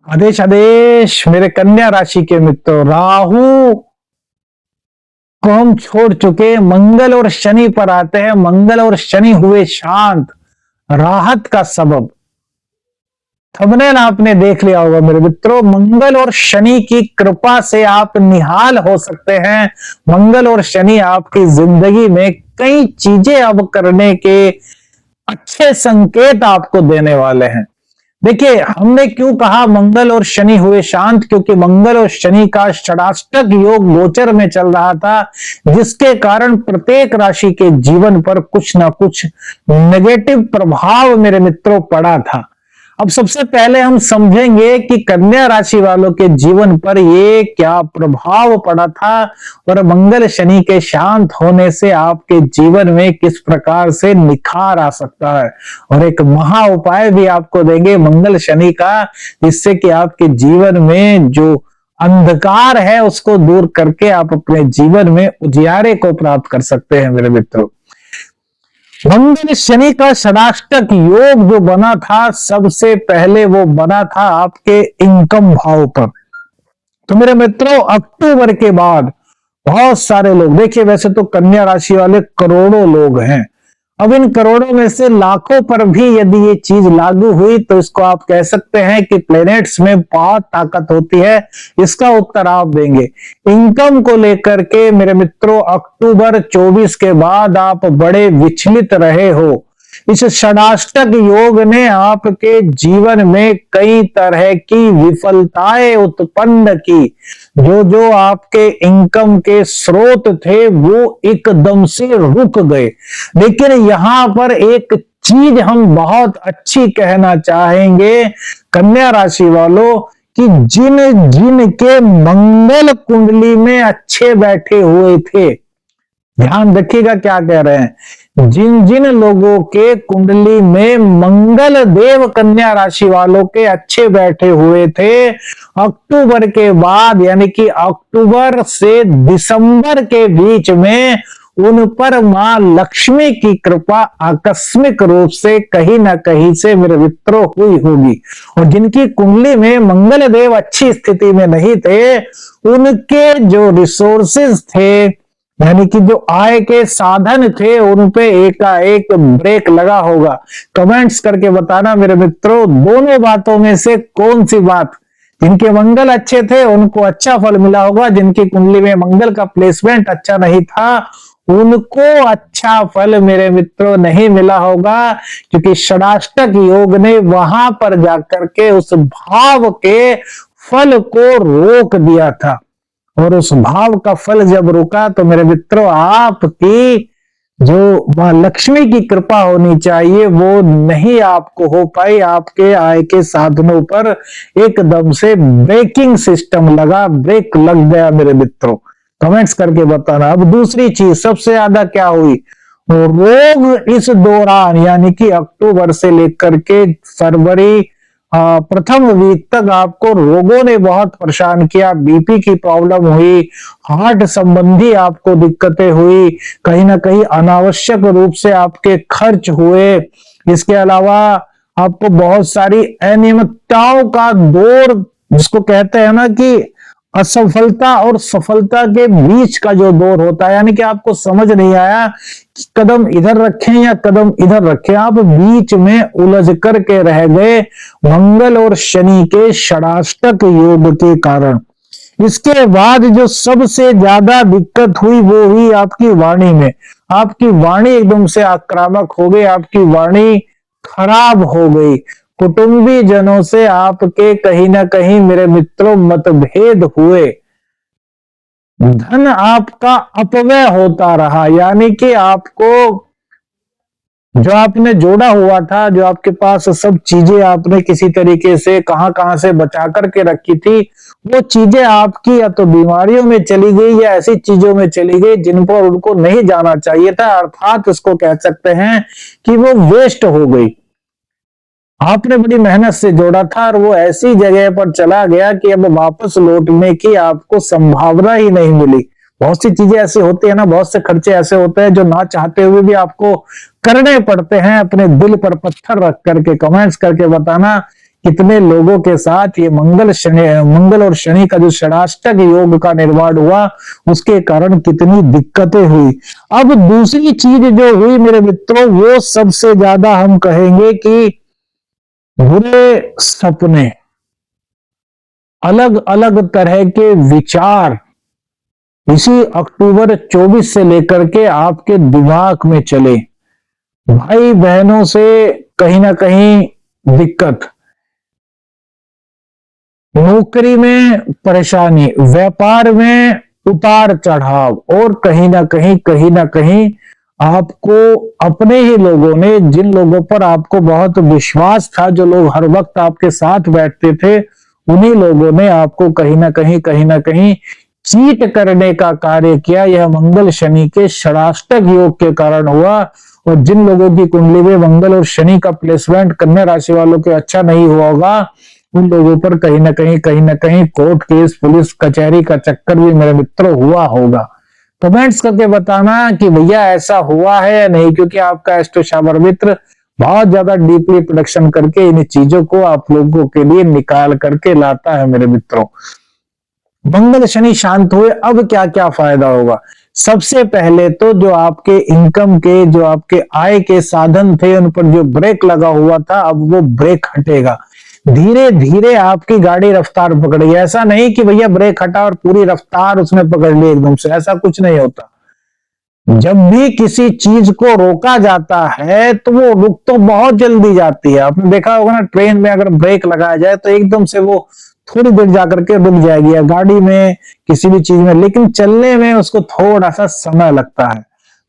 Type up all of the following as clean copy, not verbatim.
आदेश आदेश मेरे कन्या राशि के मित्रों, राहु को हम छोड़ चुके, मंगल और शनि पर आते हैं। मंगल और शनि हुए शांत, राहत का सबब। थंबनेल आपने देख लिया होगा मेरे मित्रों, मंगल और शनि की कृपा से आप निहाल हो सकते हैं। मंगल और शनि आपकी जिंदगी में कई चीजें अब करने के अच्छे संकेत आपको देने वाले हैं। देखिए, हमने क्यों कहा मंगल और शनि हुए शांत, क्योंकि मंगल और शनि का षडाष्टक योग गोचर में चल रहा था, जिसके कारण प्रत्येक राशि के जीवन पर कुछ ना कुछ नेगेटिव प्रभाव मेरे मित्रों पड़ा था। अब सबसे पहले हम समझेंगे कि कन्या राशि वालों के जीवन पर ये क्या प्रभाव पड़ा था और मंगल शनि के शांत होने से आपके जीवन में किस प्रकार से निखार आ सकता है। और एक महा उपाय भी आपको देंगे मंगल शनि का, जिससे कि आपके जीवन में जो अंधकार है उसको दूर करके आप अपने जीवन में उजियारे को प्राप्त कर सकते हैं। मेरे मित्रों, मंगल शनि का षडाष्टक योग जो बना था, सबसे पहले वो बना था आपके इनकम भाव पर। तो मेरे मित्रों, अक्टूबर के बाद बहुत सारे लोग, देखिए वैसे तो कन्या राशि वाले करोड़ों लोग हैं, अब इन करोड़ों में से लाखों पर भी यदि ये चीज लागू हुई तो इसको आप कह सकते हैं कि प्लैनेट्स में बहुत ताकत होती है। इसका उत्तर आप देंगे। इनकम को लेकर के मेरे मित्रों, अक्टूबर 24 के बाद आप बड़े विचलित रहे हो। इस षडाष्टक योग ने आपके जीवन में कई तरह की विफलताएं उत्पन्न की। जो जो आपके इनकम के स्रोत थे वो एकदम से रुक गए। लेकिन यहां पर एक चीज हम बहुत अच्छी कहना चाहेंगे कन्या राशि वालों, कि जिन जिन के मंगल कुंडली में अच्छे बैठे हुए थे, ध्यान रखिएगा क्या कह रहे हैं, जिन जिन लोगों के कुंडली में मंगल देव कन्या राशि वालों के अच्छे बैठे हुए थे, अक्टूबर के बाद यानी कि अक्टूबर से दिसंबर के बीच में उन पर मां लक्ष्मी की कृपा आकस्मिक रूप से कहीं ना कहीं से मेरे मित्रों हुई होगी। और जिनकी कुंडली में मंगल देव अच्छी स्थिति में नहीं थे, उनके जो रिसोर्सेज थे यानी कि जो आय के साधन थे, उन पे एकाएक ब्रेक लगा होगा। कमेंट्स करके बताना मेरे मित्रों, दोनों बातों में से कौन सी बात। जिनके मंगल अच्छे थे उनको अच्छा फल मिला होगा, जिनकी कुंडली में मंगल का प्लेसमेंट अच्छा नहीं था उनको अच्छा फल मेरे मित्रों नहीं मिला होगा, क्योंकि षडाष्टक योग ने वहां पर जाकर के उस भाव के फल को रोक दिया था। और उस भाव का फल जब रुका तो मेरे मित्रों, आपकी जो मां लक्ष्मी की कृपा होनी चाहिए वो नहीं आपको हो पाई। आपके आय के साधनों पर एकदम से ब्रेकिंग सिस्टम लगा, ब्रेक लग गया मेरे मित्रों। कमेंट्स करके बताना। अब दूसरी चीज सबसे ज्यादा क्या हुई, रोग इस दौरान यानी कि अक्टूबर से लेकर के फरवरी प्रथम वीक तक आपको रोगों ने बहुत परेशान किया। बीपी की प्रॉब्लम हुई, हार्ट संबंधी आपको दिक्कतें हुई, कहीं ना कहीं अनावश्यक रूप से आपके खर्च हुए। इसके अलावा आपको बहुत सारी अनियमितताओं का दौर, जिसको कहते हैं ना कि असफलता और सफलता के बीच का जो दौर होता है, यानी कि आपको समझ नहीं आया कि कदम इधर रखें या कदम इधर रखें, आप बीच में उलझ करके रह गए मंगल और शनि के षडाष्टक योग के कारण। इसके बाद जो सबसे ज्यादा दिक्कत हुई वो हुई आपकी वाणी में। आपकी वाणी एकदम से आक्रामक हो गई, आपकी वाणी खराब हो गई। कुटुंबी जनों से आपके कहीं ना कहीं मेरे मित्रों मतभेद हुए। धन आपका अपव्यय होता रहा, यानी कि आपको जो आपने जोड़ा हुआ था, जो आपके पास सब चीजें आपने किसी तरीके से कहां कहां से बचा करके रखी थी, वो चीजें आपकी या तो बीमारियों में चली गई या ऐसी चीजों में चली गई जिन पर उनको नहीं जाना चाहिए था। अर्थात इसको कह सकते हैं कि वो वेस्ट हो गई। आपने बड़ी मेहनत से जोड़ा था और वो ऐसी जगह पर चला गया कि अब वापस लौटने की आपको संभावना ही नहीं मिली। बहुत सी चीजें ऐसे होती है ना, बहुत से खर्चे ऐसे होते हैं जो ना चाहते हुए भी आपको करने पड़ते हैं, अपने दिल पर पत्थर रख करके। कमेंट्स करके बताना कितने लोगों के साथ ये मंगल और शनि का जो षडाष्टक योग का निर्माण हुआ, उसके कारण कितनी दिक्कतें हुई। अब दूसरी चीज जो हुई मेरे मित्रों, वो सबसे ज्यादा हम कहेंगे कि बुरे सपने, अलग अलग तरह के विचार इसी अक्टूबर 24 से लेकर के आपके दिमाग में चले। भाई बहनों से कहीं ना कहीं दिक्कत, नौकरी में परेशानी, व्यापार में उतार चढ़ाव, और कहीं ना कहीं आपको अपने ही लोगों ने, जिन लोगों पर आपको बहुत विश्वास था, जो लोग हर वक्त आपके साथ बैठते थे, उन्हीं लोगों ने आपको कहीं ना कहीं चीट करने का कार्य किया। यह मंगल शनि के षडाष्टक योग के कारण हुआ। और जिन लोगों की कुंडली में मंगल और शनि का प्लेसमेंट कन्या राशि वालों के अच्छा नहीं हुआ होगा, उन लोगों पर कहीं ना कहीं कोर्ट केस, पुलिस कचहरी का चक्कर भी मेरे मित्रों हुआ होगा। कमेंट्स करके बताना कि भैया ऐसा हुआ है या नहीं, क्योंकि आपका एस्ट्रो शाबर मित्र बहुत ज्यादा डीपली प्रोडक्शन करके इन चीजों को आप लोगों के लिए निकाल करके लाता है मेरे मित्रों। मंगल शनि शांत हुए, अब क्या क्या फायदा होगा। सबसे पहले तो जो आपके इनकम के, जो आपके आय के साधन थे, उन पर जो ब्रेक लगा हुआ था, अब वो ब्रेक हटेगा। धीरे धीरे आपकी गाड़ी रफ्तार पकड़ेगी। ऐसा नहीं कि भैया ब्रेक हटा और पूरी रफ्तार उसने पकड़ ली एकदम से, ऐसा कुछ नहीं होता। जब भी किसी चीज को रोका जाता है तो वो रुक तो बहुत जल्दी जाती है। आपने देखा होगा ना, ट्रेन में अगर ब्रेक लगाया जाए तो एकदम से वो थोड़ी देर जाकर के रुक जाएगी, या गाड़ी में, किसी भी चीज में, लेकिन चलने में उसको थोड़ा सा समय लगता है।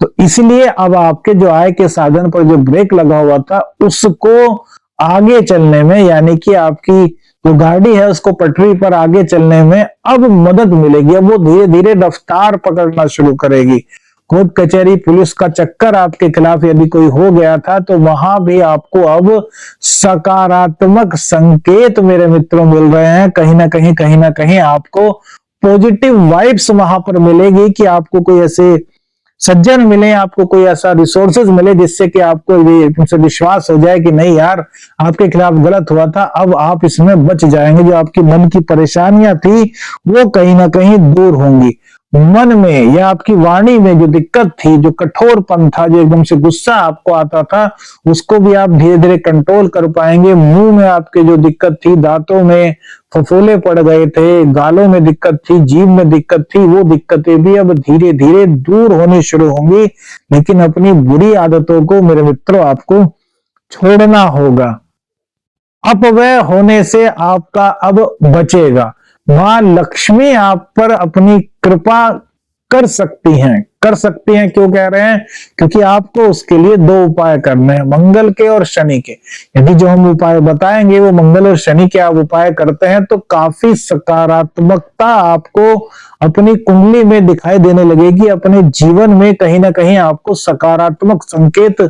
तो इसलिए अब आपके जो आय के साधन पर जो ब्रेक लगा हुआ था, उसको आगे चलने में, यानी कि आपकी जो गाड़ी है उसको पटरी पर आगे चलने में अब मदद मिलेगी। अब वो धीरे धीरे रफ्तार पकड़ना शुरू करेगी। कोर्ट कचहरी पुलिस का चक्कर आपके खिलाफ यदि कोई हो गया था, तो वहां भी आपको अब सकारात्मक संकेत मेरे मित्रों मिल रहे हैं। कहीं ना कहीं आपको पॉजिटिव वाइब्स वहां पर मिलेगी कि आपको कोई ऐसे सज्जन मिले, आपको कोई ऐसा रिसोर्सेज मिले जिससे कि आपको तुमसे विश्वास हो जाए कि नहीं यार, आपके खिलाफ गलत हुआ था, अब आप इसमें बच जाएंगे। जो आपकी मन की परेशानियां थी वो कहीं ना कहीं दूर होंगी। मन में या आपकी वाणी में जो दिक्कत थी, जो कठोरपन था, जो एकदम से गुस्सा आपको आता था, उसको भी आप धीरे धीरे कंट्रोल कर पाएंगे। मुंह में आपके जो दिक्कत थी, दांतों में फफोले पड़ गए थे, गालों में दिक्कत थी, जीभ में दिक्कत थी, वो दिक्कतें भी अब धीरे धीरे दूर होनी शुरू होंगी। लेकिन अपनी बुरी आदतों को मेरे मित्रों आपको छोड़ना होगा। अपव्यय होने से आपका अब बचेगा। मां लक्ष्मी आप पर अपनी कृपा कर सकती हैं। क्यों कह रहे हैं? क्योंकि आपको उसके लिए दो उपाय करने हैं, मंगल के और शनि के। यदि जो हम उपाय बताएंगे वो मंगल और शनि के आप उपाय करते हैं, तो काफी सकारात्मकता आपको अपनी कुंडली में दिखाई देने लगेगी। अपने जीवन में कहीं ना कहीं आपको सकारात्मक संकेत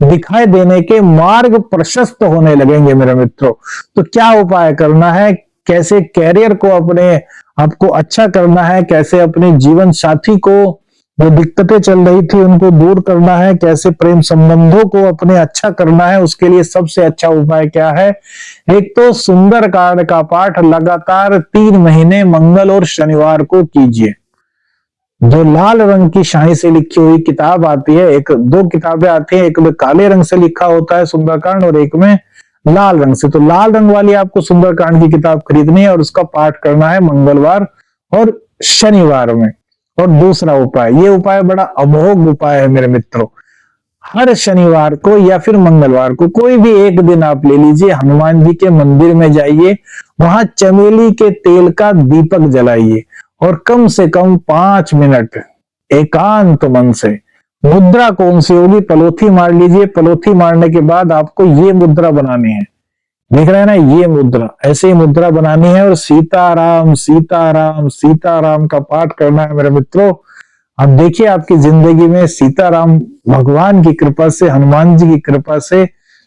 दिखाई देने के मार्ग प्रशस्त होने लगेंगे मेरे मित्रों। तो क्या उपाय करना है, कैसे कैरियर को अपने आपको अच्छा करना है, कैसे अपने जीवन साथी को जो दिक्कतें चल रही थी उनको दूर करना है, कैसे प्रेम संबंधों को अपने अच्छा करना है, उसके लिए सबसे अच्छा उपाय क्या है? एक तो सुंदरकांड का पाठ लगातार 3 महीने मंगल और शनिवार को कीजिए। जो लाल रंग की शाही से लिखी हुई किताब आती है, एक दो किताबें आती हैं, एक में काले रंग से लिखा होता है सुंदरकांड और एक में लाल रंग से। तो लाल रंग वाली आपको सुंदरकांड की किताब खरीदनी है और उसका पाठ करना है मंगलवार और शनिवार में। और दूसरा उपाय, ये उपाय बड़ा अमोघ उपाय है मेरे मित्रों। हर शनिवार को या फिर मंगलवार को कोई भी एक दिन आप ले लीजिए, हनुमान जी के मंदिर में जाइए, वहां चमेली के तेल का दीपक जलाइए और कम से कम 5 मिनट एकांत मन से मुद्रा कौन सी होगी, पलोथी मार लीजिए। पलोथी मारने के बाद आपको ये मुद्रा बनानी है, देख रहे हैं ना, ये मुद्रा, ऐसे ही मुद्रा बनानी है और सीताराम सीताराम सीताराम का पाठ करना है मेरे मित्रों। अब देखिए आपकी जिंदगी में सीताराम भगवान की कृपा से, हनुमान जी की कृपा से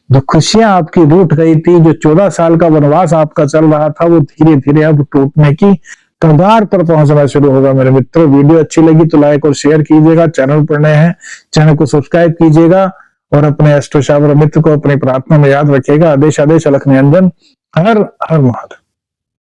जो खुशियां आपकी रूठ गई थी, जो 14 साल का वनवास आपका चल रहा था, वो धीरे धीरे अब टूटने की कगार पर पहुंचना शुरू होगा मेरे मित्रों। वीडियो अच्छी लगी तो लाइक और शेयर कीजिएगा। चैनल पर नए हैं, चैनल को सब्सक्राइब कीजिएगा और अपने एस्ट्रो शाबर मित्र को अपनी प्रार्थना में याद रखिएगा। आदेश अलख निरंजन, हर हर महादेव।